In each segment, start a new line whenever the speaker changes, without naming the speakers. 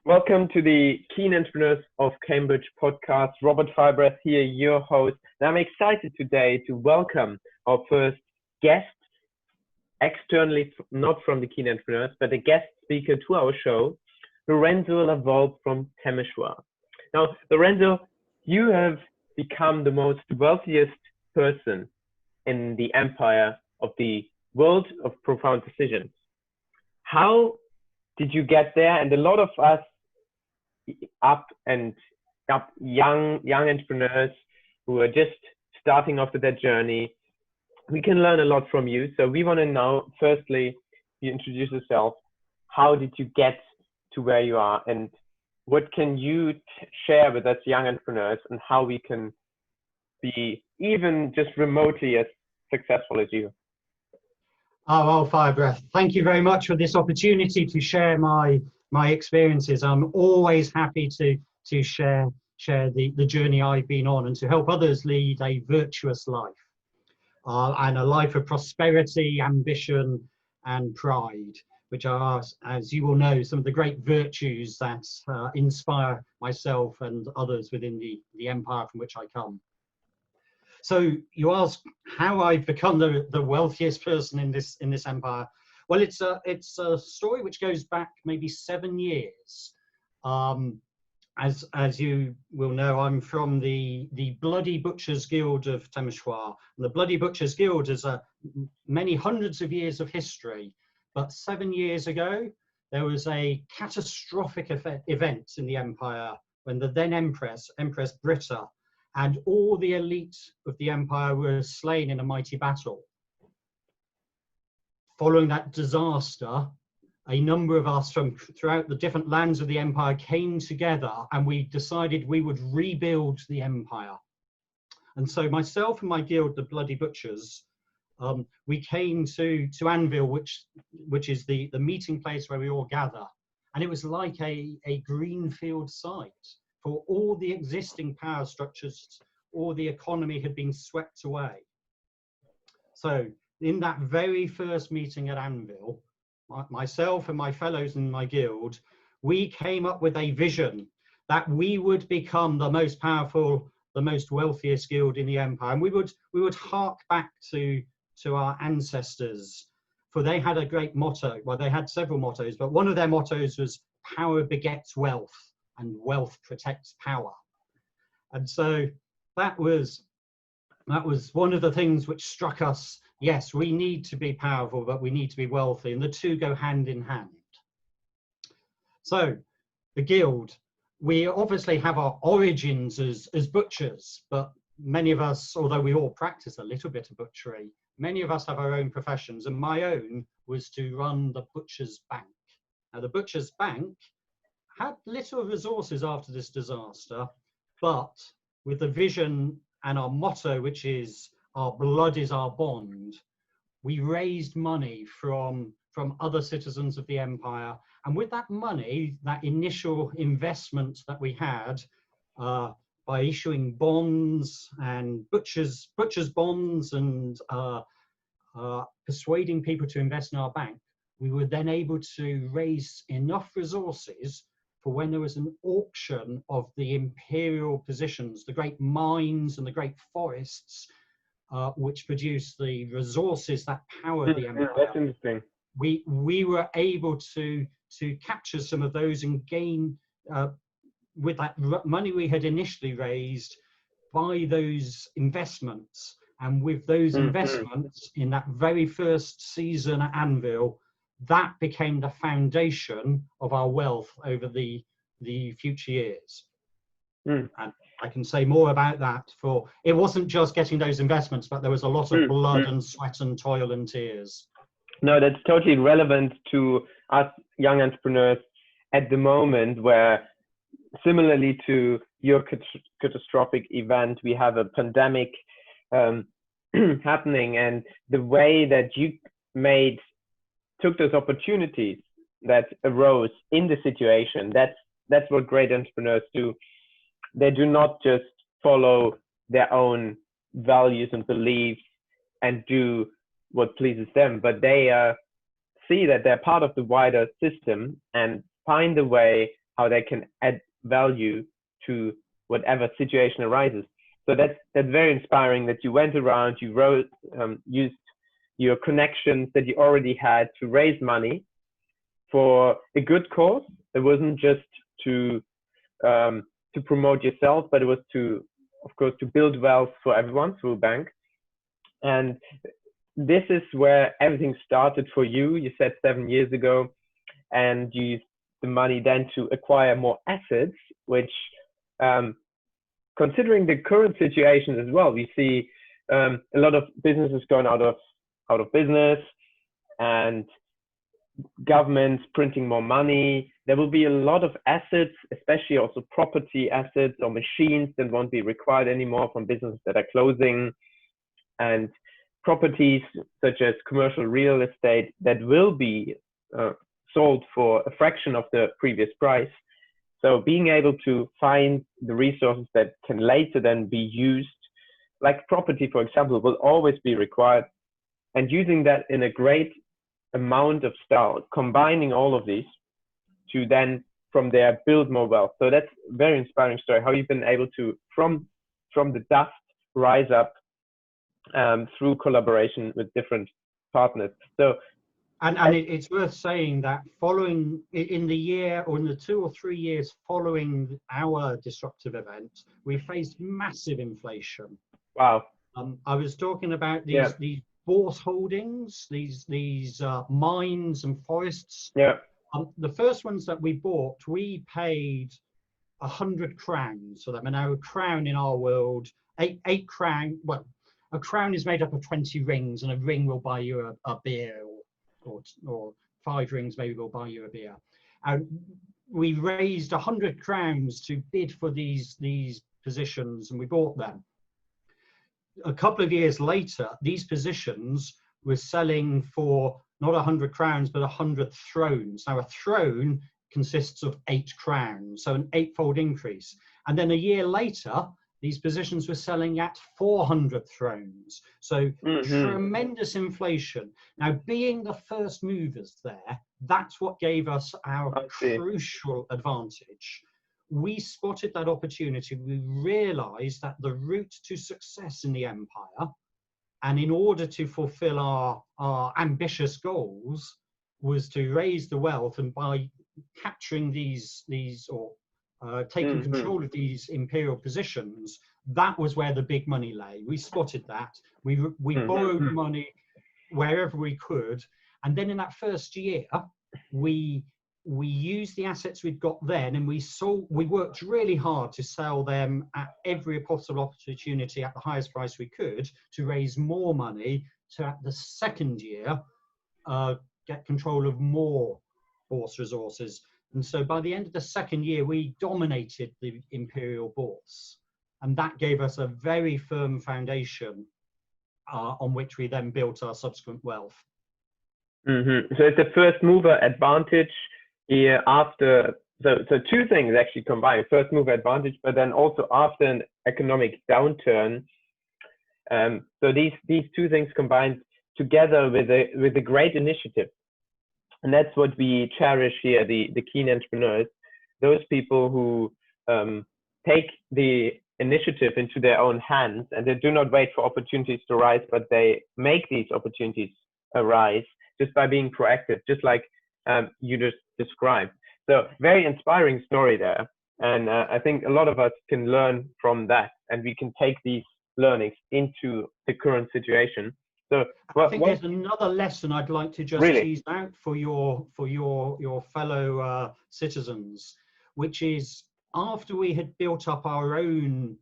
Welcome to the Keen Entrepreneurs of Cambridge podcast. Robert Fibreth here, your host. And I'm excited today to welcome our first guest, externally, not from the Keen Entrepreneurs, but a guest speaker to our show, Lorenzo La Volpe from Temeshwar. Now, Lorenzo, you have become the most wealthiest person in the empire of the world of profound decisions. How did you get there? And a lot of us up young entrepreneurs who are just starting off with their journey, we can learn a lot from you. So we want to know, firstly, you introduce yourself. How did you get to where you are, and what can you share with us young entrepreneurs, and how we can be even just remotely as successful as you?
Oh, well, Firebreath, thank you very much for this opportunity to share my experiences. I'm always happy to share the journey I've been on and to help others lead a virtuous life and a life of prosperity, ambition, and pride, which are, as you will know, some of the great virtues that inspire myself and others within the empire from which I come. So you ask how I've become the wealthiest person in this empire. Well, it's a story which goes back maybe 7 years. As you will know, I'm from the Bloody Butchers Guild of Temeshwar. And the Bloody Butchers Guild has many hundreds of years of history. But 7 years ago, there was a catastrophic event in the empire when the then Empress Britta, and all the elite of the empire were slain in a mighty battle. Following that disaster, a number of us from throughout the different lands of the empire came together, and we decided we would rebuild the empire. And so myself and my guild, the Bloody Butchers, we came to Anvil, which is the meeting place where we all gather. And it was like a greenfield site. For all the existing power structures, all the economy had been swept away. So in that very first meeting at Anvil, myself and my fellows in my guild, we came up with a vision that we would become the most powerful, the most wealthiest guild in the empire. And we would hark back to our ancestors, for they had a great motto. Well, they had several mottos, but one of their mottos was power begets wealth, and wealth protects power. And so that was one of the things which struck us. Yes, we need to be powerful, but we need to be wealthy, and the two go hand in hand. So the guild, we obviously have our origins as butchers, but many of us, although we all practice a little bit of butchery, many of us have our own professions, and my own was to run the Butcher's Bank. Now, the Butcher's Bank had little resources after this disaster, but with the vision and our motto, which is our blood is our bond, we raised money from other citizens of the empire. And with that money, that initial investment that we had, by issuing bonds and butchers bonds and persuading people to invest in our bank, we were then able to raise enough resources for when there was an auction of the imperial positions, the great mines and the great forests, which produce the resources that power the empire.
That's interesting.
We were able to capture some of those and gain, with that money we had initially raised, by those investments. And with those investments in that very first season at Anvil, that became the foundation of our wealth over the future years. And I can say more about that. For it wasn't just getting those investments, but there was a lot of blood and sweat and toil and tears.
No, that's totally relevant to us young entrepreneurs at the moment, where similarly to your catastrophic event, we have a pandemic happening, and the way that you took those opportunities that arose in the situation, that's what great entrepreneurs do. They do not just follow their own values and beliefs and do what pleases them, but they see that they're part of the wider system and find a way how they can add value to whatever situation arises. So that's very inspiring that you went around, you wrote, used your connections that you already had to raise money for a good cause. It wasn't just to promote yourself, but it was to, of course, to build wealth for everyone through a bank. And this is where everything started for you. You said 7 years ago, and you used the money then to acquire more assets, which, considering the current situation as well, we see a lot of businesses going out of business, and governments printing more money. There will be a lot of assets, especially also property assets or machines that won't be required anymore from businesses that are closing, and properties such as commercial real estate that will be sold for a fraction of the previous price. So being able to find the resources that can later then be used, like property, for example, will always be required, and using that in a great amount of style, combining all of these to then from there build more wealth. So that's a very inspiring story, how you've been able to from the dust rise up through collaboration with different partners. So
it's worth saying that following in the year, or in the 2 or 3 years following our disruptive event, we faced massive inflation.
Wow.
I was talking about these bourse holdings, these mines and forests.
Yeah.
The first ones that we bought, we paid 100 crowns for them. And now a crown in our world, eight crown. Well, a crown is made up of 20 rings, and a ring will buy you a beer, or 5 rings maybe will buy you a beer. And we raised 100 crowns to bid for these positions, and we bought them. A couple of years later, these positions were selling for not 100 crowns, but 100 thrones. Now, a throne consists of 8 crowns, so an 8-fold increase. And then a year later, these positions were selling at 400 thrones. So tremendous inflation. Now, being the first movers there, that's what gave us our crucial advantage. We spotted that opportunity. We realized that the route to success in the empire, and in order to fulfill our ambitious goals, was to raise the wealth, and by capturing these or taking control of these imperial positions, that was where the big money lay. We spotted that. We borrowed money wherever we could, and then in that first year, we used the assets we'd got then, and we worked really hard to sell them at every possible opportunity at the highest price we could, to raise more money to, at the second year, get control of more bourse resources. And so by the end of the second year, we dominated the imperial bourse, and that gave us a very firm foundation on which we then built our subsequent wealth.
So it's a first mover advantage here after, so 2 things actually combined: first mover advantage, but then also after an economic downturn. So these 2 things combined together with a great initiative. And that's what we cherish here, the keen entrepreneurs, those people who take the initiative into their own hands, and they do not wait for opportunities to rise, but they make these opportunities arise just by being proactive, just like you just described. So very inspiring story there. And I think a lot of us can learn from that, and we can take these learnings into the current situation. So
I think there's another lesson I'd like to just tease out for your fellow citizens, which is, after we had built up our own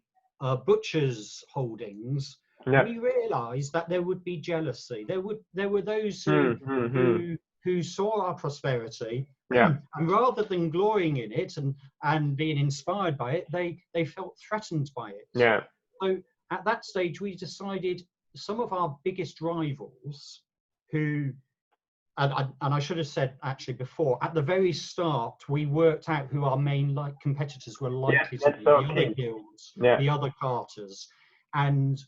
butchers holdings, we realized that there would be jealousy. There were those who saw our prosperity, and rather than glorying in it and being inspired by it, they felt threatened by it. So at that stage, we decided some of our biggest rivals, who, and I should have said actually before, at the very start, we worked out who our main competitors were likely to be, the other guilds, the other carters, and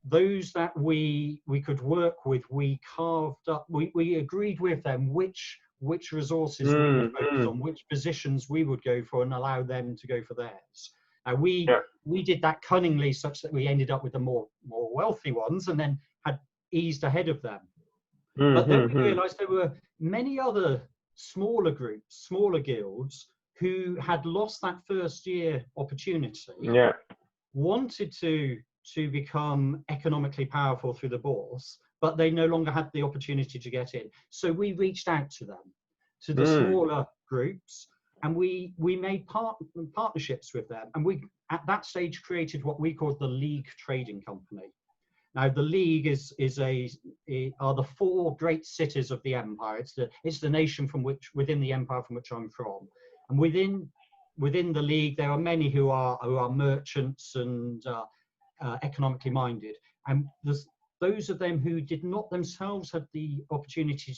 those that we could work with, we carved up, we agreed with them which which resources we would focus on, which positions we would go for, and allow them to go for theirs. Now we did that cunningly, such that we ended up with the more wealthy ones, and then had eased ahead of them. But then we realised there were many other smaller groups, smaller guilds, who had lost that first year opportunity, wanted to become economically powerful through the bourse, but they no longer had the opportunity to get in. So we reached out to them, to the smaller groups, and we made partnerships with them. And we, at that stage, created what we called the League Trading Company. Now, the League are the 4 great cities of the empire. It's the nation within the empire from which I'm from. And within the League, there are many who are merchants and economically minded. And those of them who did not themselves have the opportunity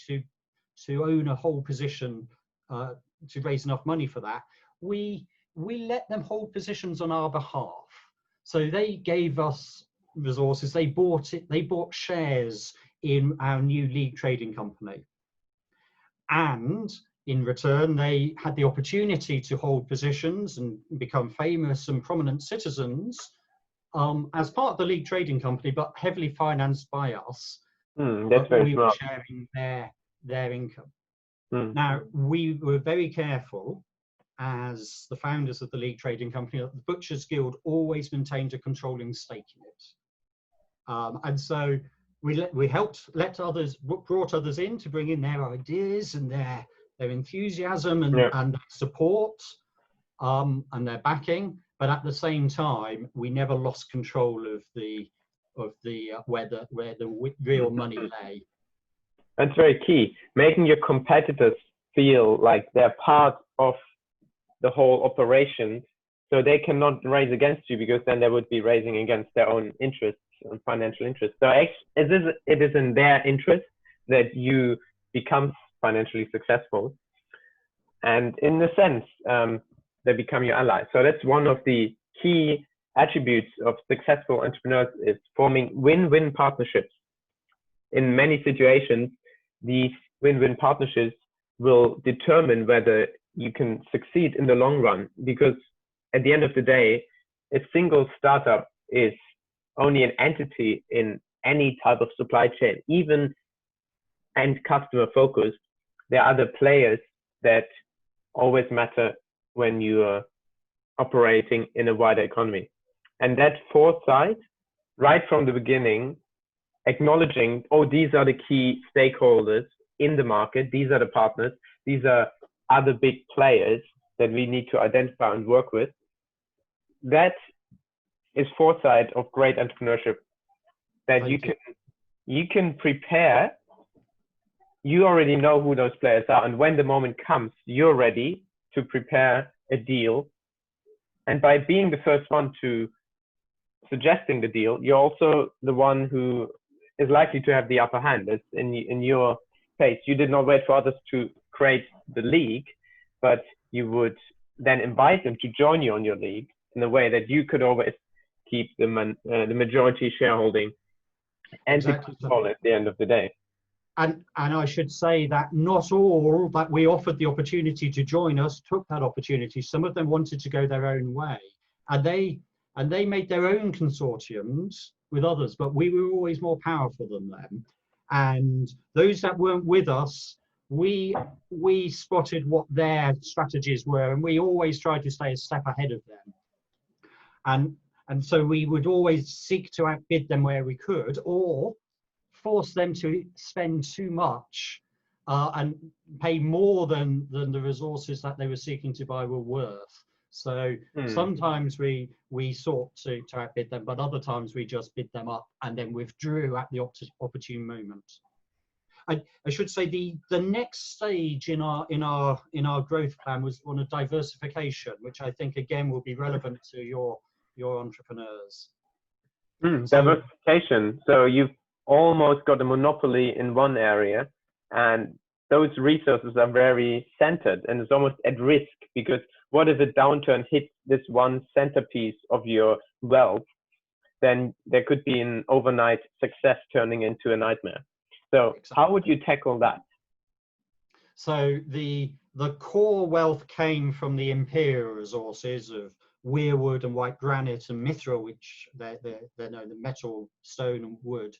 to own a whole position, to raise enough money for that, we let them hold positions on our behalf. So they gave us resources. They bought shares in our new League Trading Company, and in return they had the opportunity to hold positions and become famous and prominent citizens as part of the League Trading Company, but heavily financed by us.
That's very
we were
smart.
sharing their income. Now, we were very careful, as the founders of the League Trading Company, that the Butchers Guild always maintained a controlling stake in it. And so we brought others in to bring in their ideas and their enthusiasm and support and their backing. But at the same time, we never lost control of where the real money lay.
That's very key. Making your competitors feel like they're part of the whole operation, so they cannot raise against you, because then they would be raising against their own interests and financial interests. So it is in their interest that you become financially successful, and in a sense, they become your ally. So that's one of the key attributes of successful entrepreneurs, is forming win-win partnerships. In many situations, these win-win partnerships will determine whether you can succeed in the long run, because at the end of the day, a single startup is only an entity in any type of supply chain, even end customer focused. There are other players that always matter when you are operating in a wider economy. And that foresight, right from the beginning, acknowledging, these are the key stakeholders in the market, these are the partners, these are other big players that we need to identify and work with. That is foresight of great entrepreneurship, that you can prepare. You already know who those players are, and when the moment comes, you're ready to prepare a deal. And by being the first one to suggesting the deal, you're also the one who is likely to have the upper hand. As in your case, you did not wait for others to create the league, but you would then invite them to join you on your league in a way that you could always keep the majority shareholding and
Exactly.
control at the end of the day.
And I should say that not all that we offered the opportunity to join us took that opportunity. Some of them wanted to go their own way, and they made their own consortiums with others, but we were always more powerful than them. And those that weren't with us, we spotted what their strategies were, and we always tried to stay a step ahead of them. And so we would always seek to outbid them where we could, or force them to spend too much and pay more than the resources that they were seeking to buy were worth. So sometimes we sought to outbid them, but other times we just bid them up and then withdrew at the opportune moment. I should say the next stage in our growth plan was one of diversification, which I think again will be relevant to your entrepreneurs.
Diversification. So you've almost got a monopoly in one area, and those resources are very centered, and it's almost at risk, because what if a downturn hits this one centerpiece of your wealth? Then there could be an overnight success turning into a nightmare. So exactly. How would you tackle that?
So the core wealth came from the imperial resources of weirwood and white granite and mithril, which they're known, the metal, stone and wood.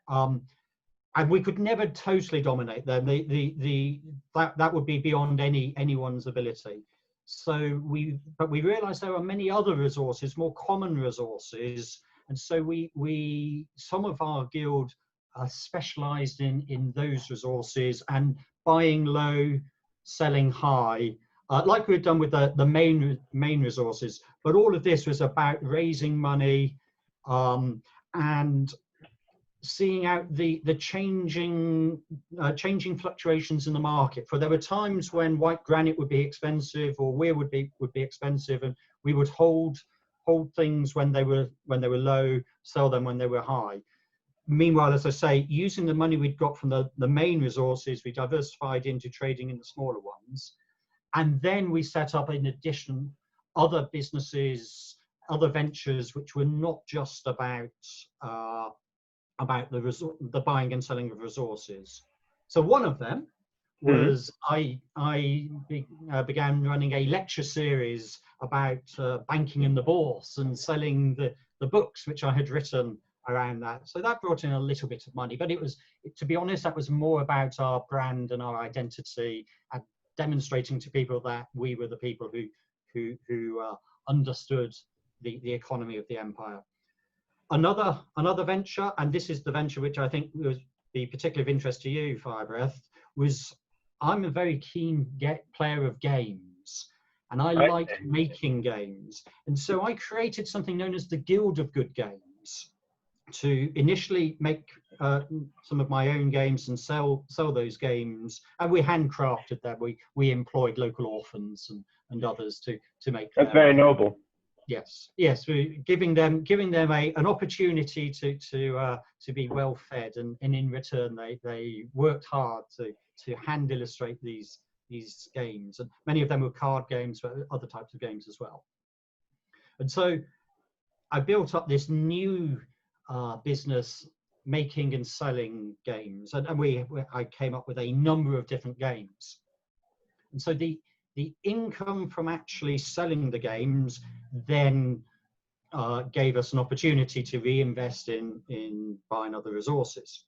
And we could never totally dominate them. That would be beyond anyone's ability. So but we realized there are many other resources, more common resources. And so some of our guild specialized in those resources and buying low, selling high, like we've done with the main resources. But all of this was about raising money and seeing out the changing fluctuations in the market. For there were times when white granite would be expensive or weir would be expensive, and we would hold things when they were low, sell them when they were high. Meanwhile, as I say, using the money we'd got from the main resources, we diversified into trading in the smaller ones. And then we set up, in addition, other businesses, other ventures, which were not just about the buying and selling of resources. So one of them was I began running a lecture series about banking and the bourse and selling the books which I had written around that. So that brought in a little bit of money, but to be honest, that was more about our brand and our identity and demonstrating to people that we were the people who understood the economy of the empire. Another venture, and this is the venture which I think would be particularly of interest to you, Firebreath, was I'm a very keen player of games, and I like making games. And so I created something known as the Guild of Good Games to initially make some of my own games and sell those games. And we handcrafted them. We employed local orphans and others to make.
That's very noble.
Yes, we're giving them an opportunity to be well fed, and in return they worked hard to hand illustrate these games, and many of them were card games, but other types of games as well. And so I built up this new business making and selling games, and I came up with a number of different games. And so the income from actually selling the games then gave us an opportunity to reinvest in buying other resources.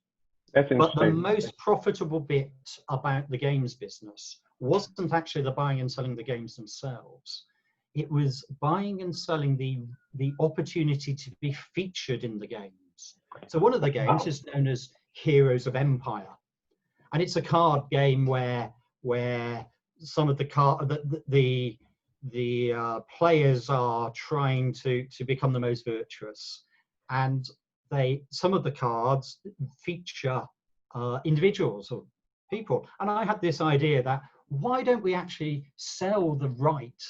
That's interesting.
But the most profitable bit about the games business wasn't actually the buying and selling the games themselves. It was buying and selling the opportunity to be featured in the games. So one of the games is known as Heroes of Empire, and it's a card game where some of the players are trying to become the most virtuous, and some of the cards feature individuals or people. And I had this idea that why don't we actually sell the right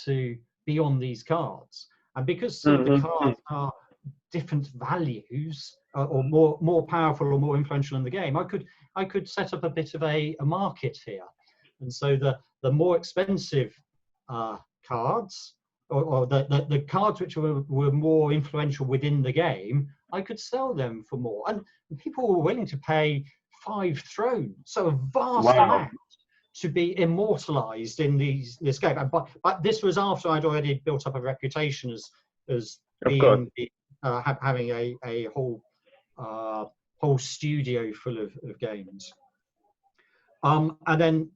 to be on these cards? And because some of the cards are different values or more powerful or more influential in the game, I could set up a bit of a market here. And so the more expensive cards, or the cards which were more influential within the game, I could sell them for more. And people were willing to pay 5 thrones, so a vast amount, to be immortalized in this game. But this was after I'd already built up a reputation as being having a whole studio full of games. And then,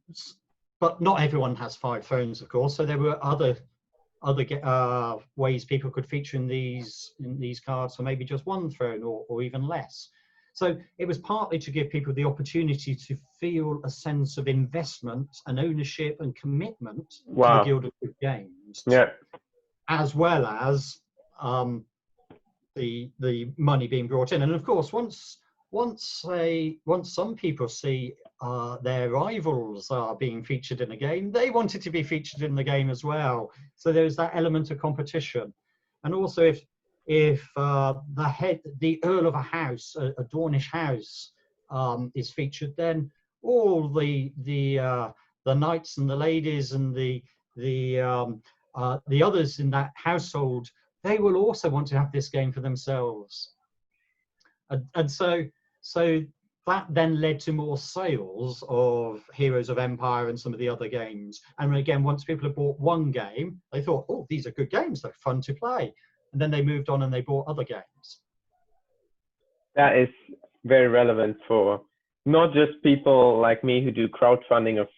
but not everyone has 5 thrones, of course. So there were other ways people could feature in these cards for maybe just 1 throne or even less. So it was partly to give people the opportunity to feel a sense of investment and ownership and commitment to the Guild of Good Games, as well as the money being brought in. And of course, once some people see their rivals are being featured in a game, they wanted to be featured in the game as well. So there's that element of competition. And also, if the Earl of a house, a Dornish house, is featured, then all the knights and the ladies and the others in that household, they will also want to have this game for themselves. And so that then led to more sales of Heroes of Empire and some of the other games. And again, once people had bought one game, they thought, oh, these are good games, they're fun to play. And then they moved on and they bought other games.
That is very relevant for not just people like me who do crowdfunding of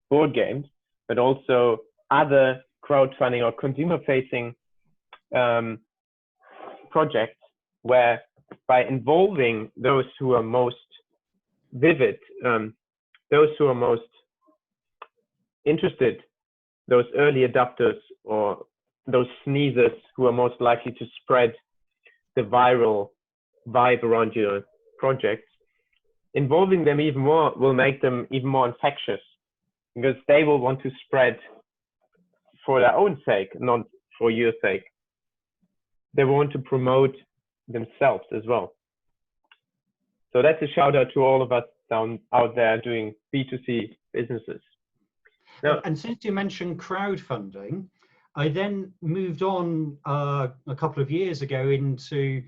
board games, but also other crowdfunding or consumer-facing projects, where by involving those who are most vivid, those who are most interested, those early adopters or those sneezers who are most likely to spread the viral vibe around your projects, involving them even more will make them even more infectious, because they will want to spread for their own sake, not for your sake. They want to promote themselves as well. So that's a shout out to all of us out there doing B2C businesses. Now,
and since you mentioned crowdfunding, I then moved on a couple of years ago into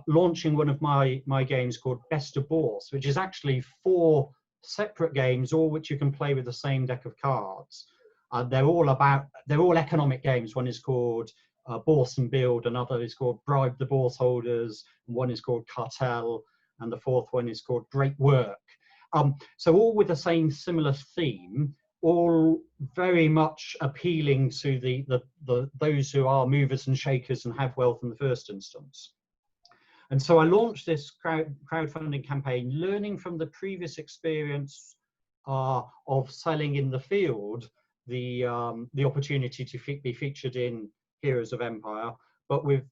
launching one of my games called Best of Bourse, which is actually 4 separate games, all which you can play with the same deck of cards. They're all economic games. One is called Bourse and Build, another is called Bribe the Bourse Holders, and one is called Cartel, and the 4th one is called Great Work. So all with the same similar theme, all very much appealing to those who are movers and shakers and have wealth in the first instance. And so I launched this crowdfunding campaign, learning from the previous experience of selling in the field, the opportunity to be featured in Heroes of Empire. But with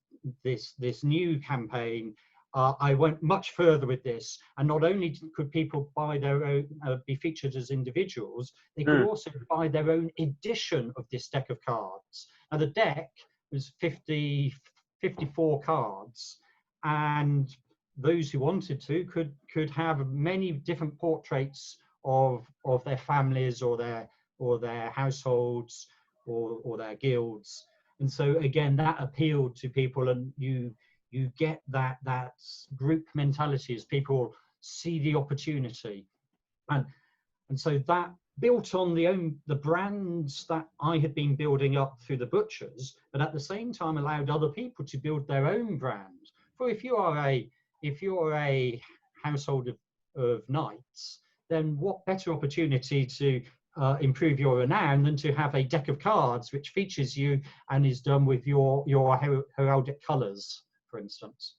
this new campaign, I went much further with this, and not only could people buy their own, be featured as individuals, they could also buy their own edition of this deck of cards. Now the deck was 54 cards, and those who wanted to could have many different portraits of their families or their households or their guilds. And so again, that appealed to people, and you get that group mentality as people see the opportunity, and so that built on the brands that I had been building up through the butchers, but at the same time allowed other people to build their own brand. For if you're a household of knights, then what better opportunity to improve your renown than to have a deck of cards which features you and is done with your heraldic colours, for instance.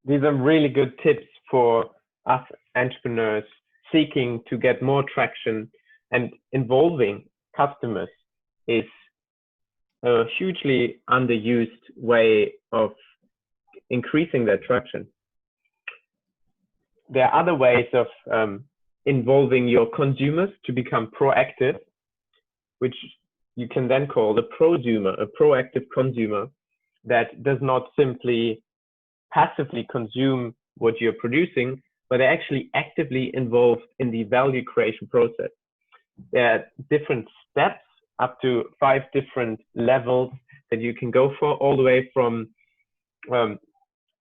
These are really good tips for us entrepreneurs seeking to get more traction, and involving customers is a hugely underused way of increasing their traction. There are other ways of involving your consumers to become proactive, which you can then call the prosumer, a proactive consumer that does not simply passively consume what you're producing, but they're actually actively involved in the value creation process. There are different steps, up to 5 different levels that you can go for, all the way from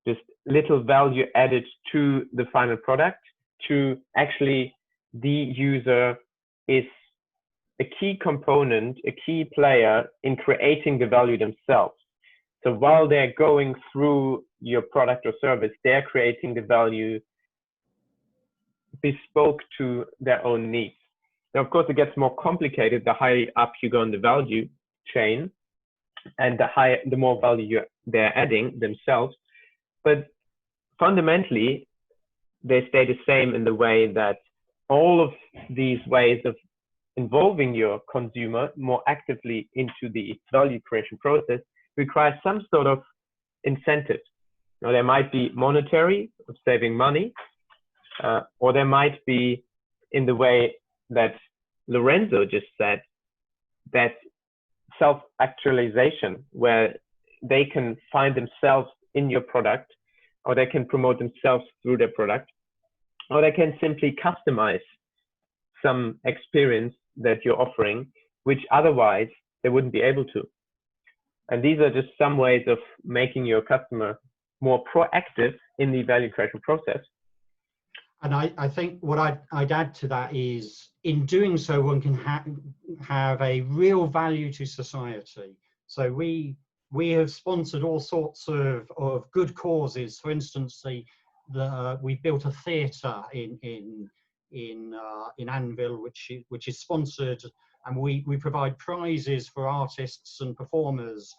just little value added to the final product to actually the user is a key component, a key player in creating the value themselves. So while they're going through your product or service, they're creating the value bespoke to their own needs. Now, of course, it gets more complicated the higher up you go in the value chain, and the more value they're adding themselves. But fundamentally, they stay the same in the way that all of these ways of involving your consumer more actively into the value creation process require some sort of incentive. Now, there might be monetary, of saving money, or there might be in the way that Lorenzo just said, that self-actualization, where they can find themselves in your product, or they can promote themselves through their product, or they can simply customize some experience that you're offering, which otherwise they wouldn't be able to. And these are just some ways of making your customer more proactive in the value creation process.
And I think what I'd add to that is, in doing so, one can have a real value to society. So we have sponsored all sorts of good causes. For instance, we built a theatre in Anvil, which is sponsored, and we provide prizes for artists and performers.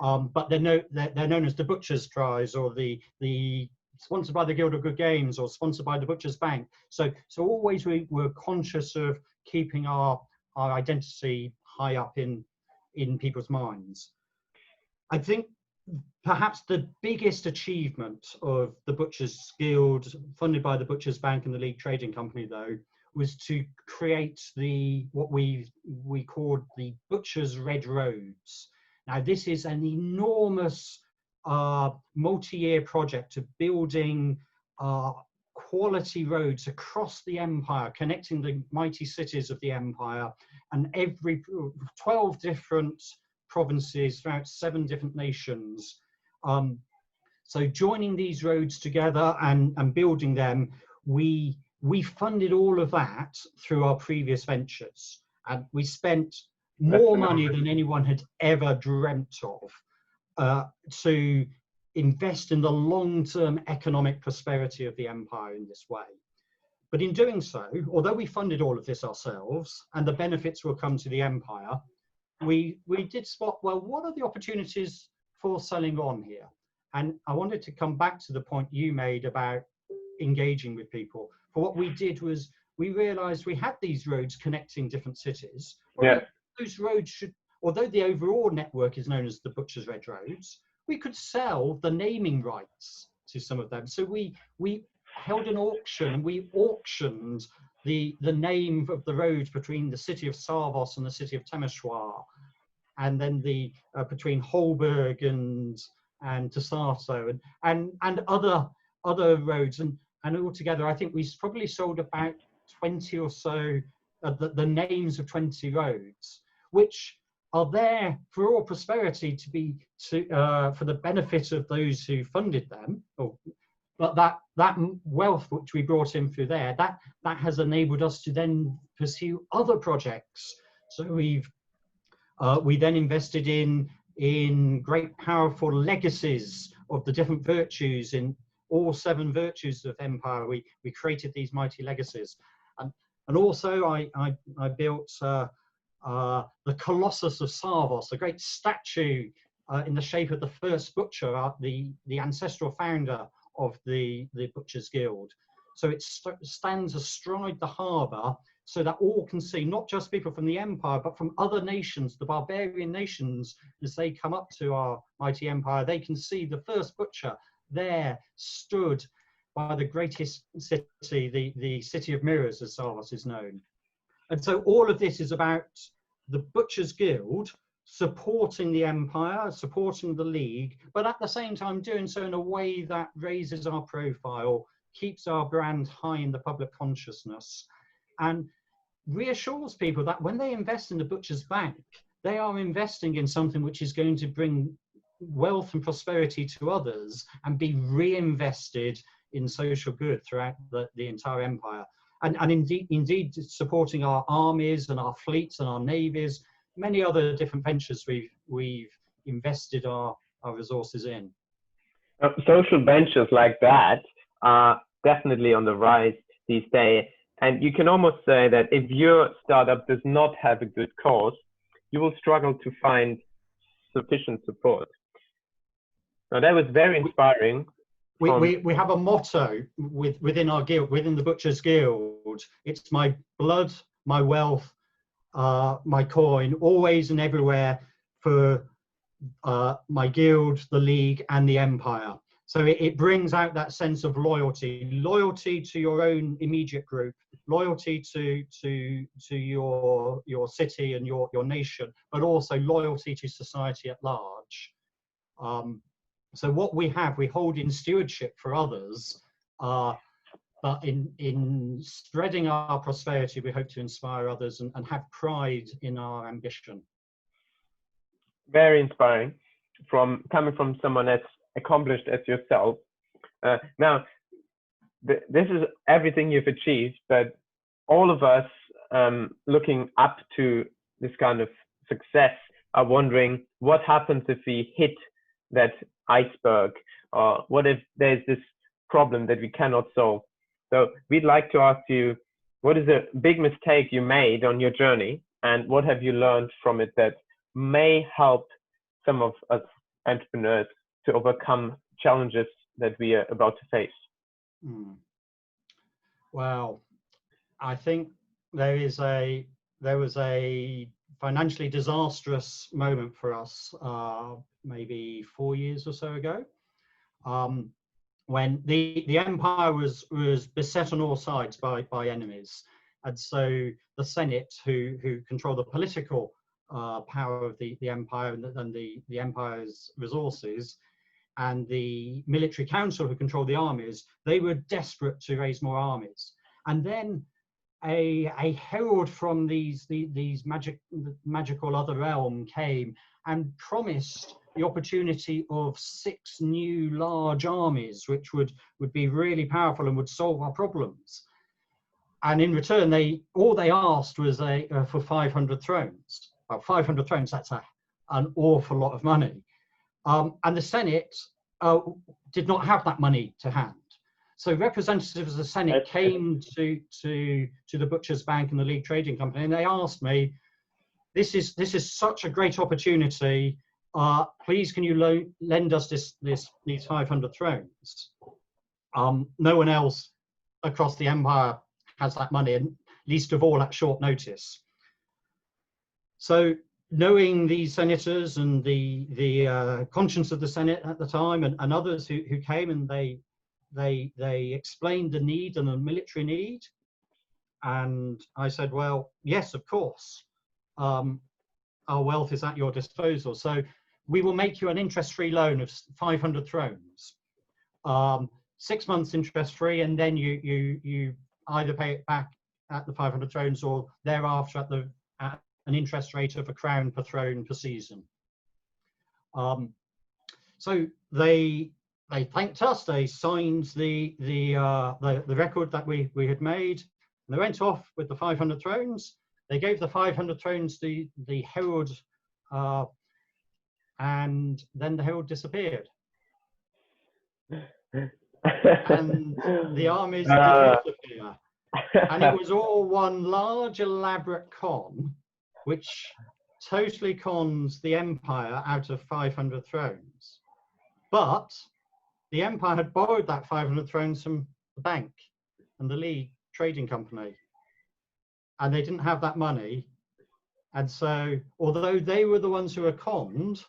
But they're known as the Butcher's Prize, or the sponsored by the Guild of Good Games, or sponsored by the Butcher's Bank. So always we're conscious of keeping our identity high up in people's minds. I think perhaps the biggest achievement of the Butchers Guild, funded by the Butchers Bank and the League Trading Company, though, was to create what we called the Butchers Red Roads. Now, this is an enormous multi-year project of building quality roads across the empire, connecting the mighty cities of the empire, and every 12 different provinces throughout 7 different nations. So joining these roads together and building them, we funded all of that through our previous ventures, and we spent more money than anyone had ever dreamt of to invest in the long-term economic prosperity of the empire in this way. But in doing so, although we funded all of this ourselves and the benefits will come to the empire, we did spot, well, what are the opportunities for selling on here? And I wanted to come back to the point you made about engaging with people. For what we did was, we realized we had these roads connecting different cities.
Yeah.
Those roads should, although the overall network is known as the Butchers Red Roads, we could sell the naming rights to some of them. So we held an auction, and we auctioned the name of the roads between the city of Sarvos and the city of Temeshwar, and then between Holberg and Tasato and other roads, and altogether I think we probably sold about 20 or so the names of 20 roads, which are there for all prosperity for the benefit of those who funded them. But that wealth which we brought in through there, that has enabled us to then pursue other projects. So we then invested in great powerful legacies of the different virtues. In all 7 virtues of empire, we created these mighty legacies, and also I built the Colossus of Sarvos, a great statue in the shape of the first butcher, the ancestral founder of the Butchers Guild. So it stands astride the harbour, so that all can see, not just people from the empire, but from other nations, the barbarian nations, as they come up to our mighty empire, they can see the first butcher there stood by the greatest city, the city of mirrors, as Sarvos is known. And so all of this is about the Butchers Guild supporting the empire, supporting the league, but at the same time doing so in a way that raises our profile, keeps our brand high in the public consciousness, and reassures people that when they invest in the Butchers Bank, they are investing in something which is going to bring wealth and prosperity to others and be reinvested in social good throughout the entire empire. And indeed supporting our armies and our fleets and our navies, many other different ventures we've invested our resources in.
Social ventures like that are definitely on the rise these days. And you can almost say that if your startup does not have a good cause, you will struggle to find sufficient support. Now, that was very inspiring.
We have a motto within our guild, within the Butchers Guild. It's my blood, my wealth, my coin, always and everywhere for my guild, the league, and the empire. So it brings out that sense of loyalty to your own immediate group, loyalty to your city and your nation, but also loyalty to society at large. So what we hold in stewardship for others, but in spreading our prosperity, we hope to inspire others and have pride in our ambition.
Very inspiring, coming from someone that's accomplished as yourself. Now, this is everything you've achieved, but all of us looking up to this kind of success are wondering what happens if we hit that iceberg, or what if there's this problem that we cannot solve. So we'd like to ask you, what is a big mistake you made on your journey, and what have you learned from it that may help some of us entrepreneurs to overcome challenges that we are about to face?
Well, I think there was a financially disastrous moment for us maybe 4 years or so ago, when the empire was beset on all sides by enemies, and so the Senate, who control the political power of the empire and the empire's resources, and the military council, who controlled the armies, they were desperate to raise more armies. And then a herald from these magical other realm came and promised the opportunity of 6 new large armies, which would be really powerful and would solve our problems. And in return, all they asked was for 500 thrones. Well, 500 thrones, that's an awful lot of money. And the Senate did not have that money to hand. So representatives of the Senate came to the Butcher's Bank and the League Trading Company, and they asked me, this is such a great opportunity. Please, can you lend us these 500 thrones? No one else across the empire has that money, and least of all at short notice. So, knowing these senators and the conscience of the Senate at the time, and others who came, and they explained the need and the military need, and I said, well, yes, of course, our wealth is at your disposal. So we will make you an interest-free loan of 500 thrones, 6 months interest-free, and then you either pay it back at the 500 thrones, or thereafter at an interest rate of £1 per throne per season. So they thanked us. They signed the record that we had made, and they went off with the 500 thrones. They gave the 500 thrones to the herald, and then the herald disappeared. And the armies did disappear. And it was all one large elaborate con, which totally cons the empire out of 500 thrones. But the empire had borrowed that 500 thrones from the bank and the League Trading Company, and they didn't have that money. And so, although they were the ones who were conned,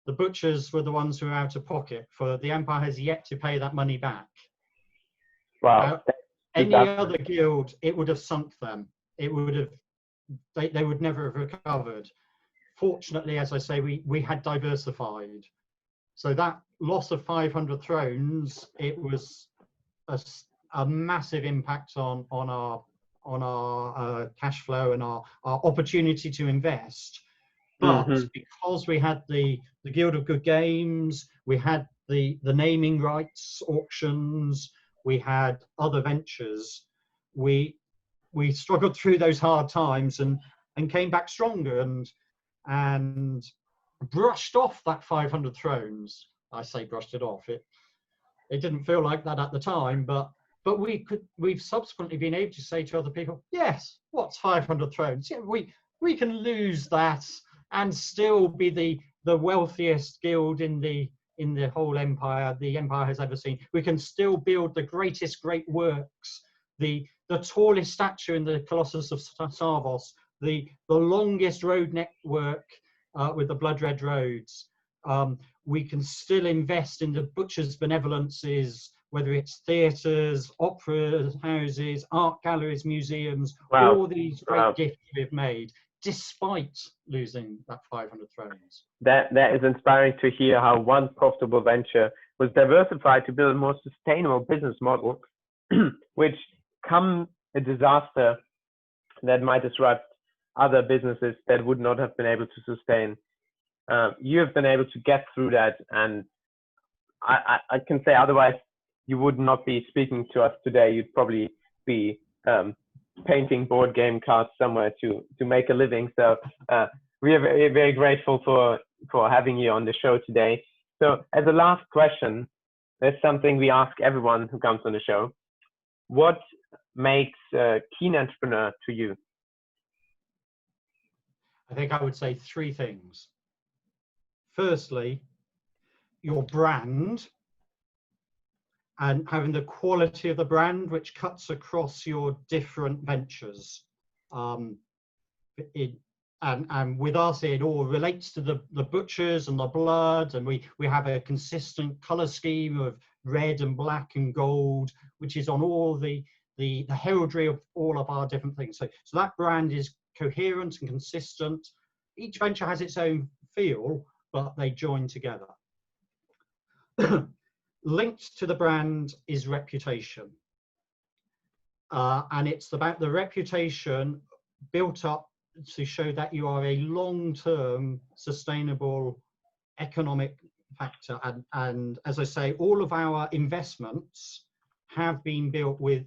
the butchers were the ones who were out of pocket, for the empire has yet to pay that money back.
Wow.
Any other guild, it would have sunk them. It would have, they would never have recovered. Fortunately, as I say, we had diversified. So that loss of 500 thrones, it was a massive impact on our cash flow and our opportunity to invest. But because we had the Guild of Good Games, we had the naming rights auctions, we had other ventures, we struggled through those hard times and came back stronger and brushed off that 500 thrones. I say brushed it off. It didn't feel like that at the time, but we've subsequently been able to say to other people, yes, what's 500 thrones? Yeah, we can lose that and still be the wealthiest guild in the whole empire the empire has ever seen. We can still build the greatest great works, the tallest statue in the Colossus of Sardis, the longest road network with the blood red roads. We can still invest in the butchers' benevolences, whether it's theatres, opera houses, art galleries, museums, all these great gifts we've made, despite losing that 500 thrones. That
is inspiring to hear how one profitable venture was diversified to build a more sustainable business model, which come a disaster that might disrupt other businesses that would not have been able to sustain. You have been able to get through that and I can say otherwise you would not be speaking to us today. You'd probably be painting board game cards somewhere to make a living. So we are very, very grateful for having you on the show today. So as a last question, there's something we ask everyone who comes on the show. What makes a keen entrepreneur to you?
I think I would say three things. Firstly, your brand, and having the quality of the brand which cuts across your different ventures. And with us, it all relates to the butchers and the blood, and we have a consistent color scheme of red and black and gold, which is on all the heraldry of all of our different things. So that brand is coherent and consistent. Each venture has its own feel, but they join together. Linked to the brand is reputation. And it's about the reputation built up to show that you are a long-term sustainable economic factor. And as I say, all of our investments have been built with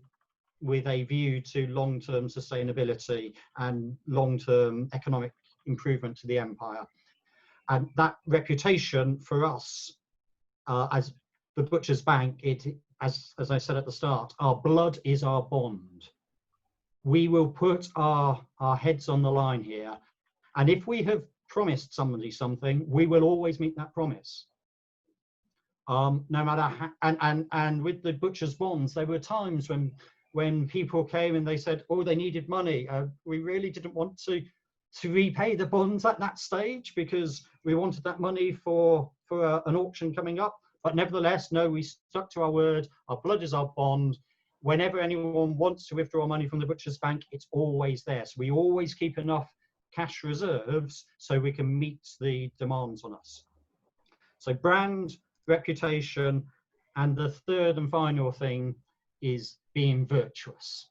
a view to long-term sustainability and long-term economic improvement to the empire. And that reputation for us, as the Butcher's Bank, as I said at the start, our blood is our bond. We will put our heads on the line here. And if we have promised somebody something, we will always meet that promise. No matter how, and with the Butcher's bonds, there were times when people came and they said, oh, they needed money. We really didn't want to repay the bonds at that stage because we wanted that money for an auction coming up. But nevertheless, no, we stuck to our word. Our blood is our bond. Whenever anyone wants to withdraw money from the Butcher's Bank, it's always there. So we always keep enough cash reserves so we can meet the demands on us. So brand, reputation, and the third and final thing is being virtuous.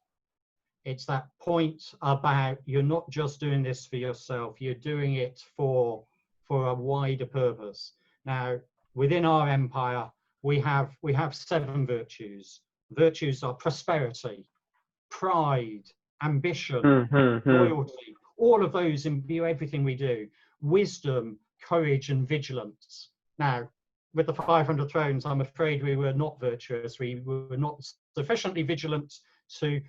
It's that point about you're not just doing this for yourself, you're doing it for a wider purpose. Now, within our empire, we have 7 virtues. Virtues are prosperity, pride, ambition, loyalty. All of those imbue everything we do. Wisdom, courage, and vigilance. Now, with the 500 thrones, I'm afraid we were not virtuous. We were not sufficiently vigilant to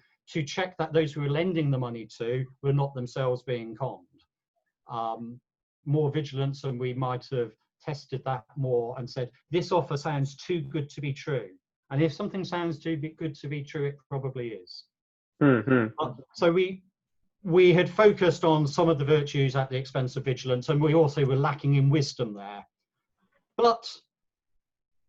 check that those who were lending the money to were not themselves being conned. More vigilance, and we might have tested that more and said, this offer sounds too good to be true. And if something sounds too good to be true, it probably is. So we had focused on some of the virtues at the expense of vigilance, and we also were lacking in wisdom there. But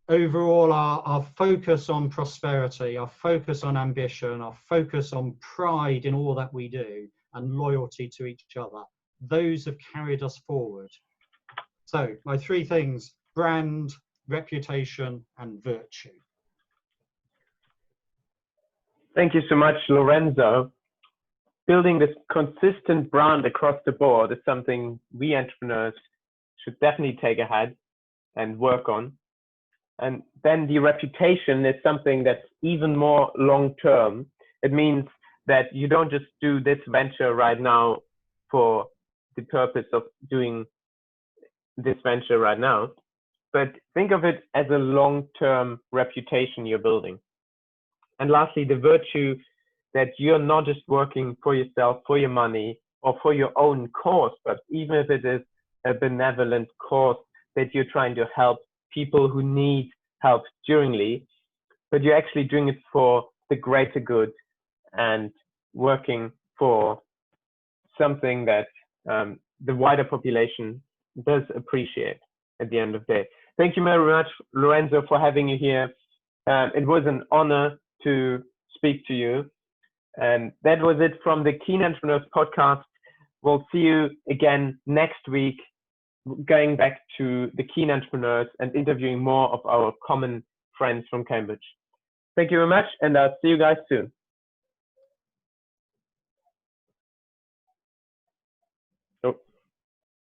overall, our focus on prosperity, our focus on ambition, our focus on pride in all that we do, and loyalty to each other, those have carried us forward. So my 3 things: brand, reputation, and virtue.
Thank you so much, Lorenzo. Building this consistent brand across the board is something we entrepreneurs should definitely take ahead and work on. And then the reputation is something that's even more long-term. It means that you don't just do this venture right now for the purpose of doing this venture right now, but think of it as a long-term reputation you're building. And lastly, the virtue that you're not just working for yourself, for your money, or for your own cause, but even if it is a benevolent cause that you're trying to help people who need help duringly, but you're actually doing it for the greater good and working for something that the wider population does appreciate at the end of the day. Thank you very much, Lorenzo, for having you here. It was an honor to speak to you. And that was it from the Keen Entrepreneurs podcast. We'll see you again next week, going back to the Keen Entrepreneurs and interviewing more of our common friends from Cambridge. Thank you very much, and I'll see you guys soon.